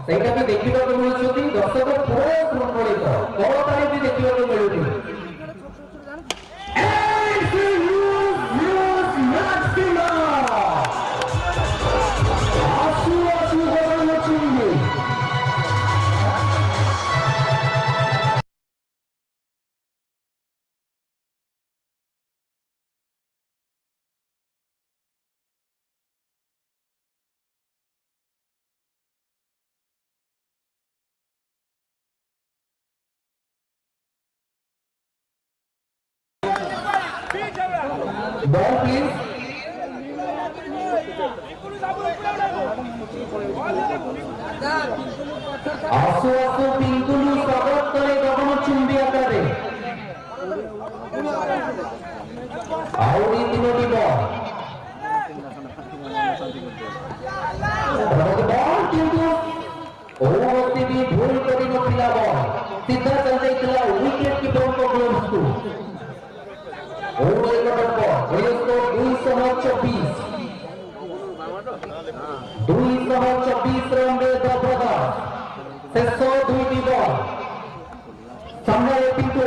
ସେଇଟା ବି ଦେଖିବାକୁ ମିଳୁଛନ୍ତି ଦର୍ଶକ ପୁରା ଶୃଙ୍ଖଳିତ କରତାଳି ବି ଦେଖିବାକୁ ମିଳୁଛି। Ball please. आसु आसु पिंकुलु स्वागत करे गगनचुंबी आकारे आउरी तीनोटी बॉल बॉल किंतु ओवरती भी भूल करी नथिला बॉल सीधा चल जाइतला विकेट कीपर को ग्लोव्स को ओवर नंबर 4 224 रन रे दबदा शेष दुईटी बॉल सामने पिंटू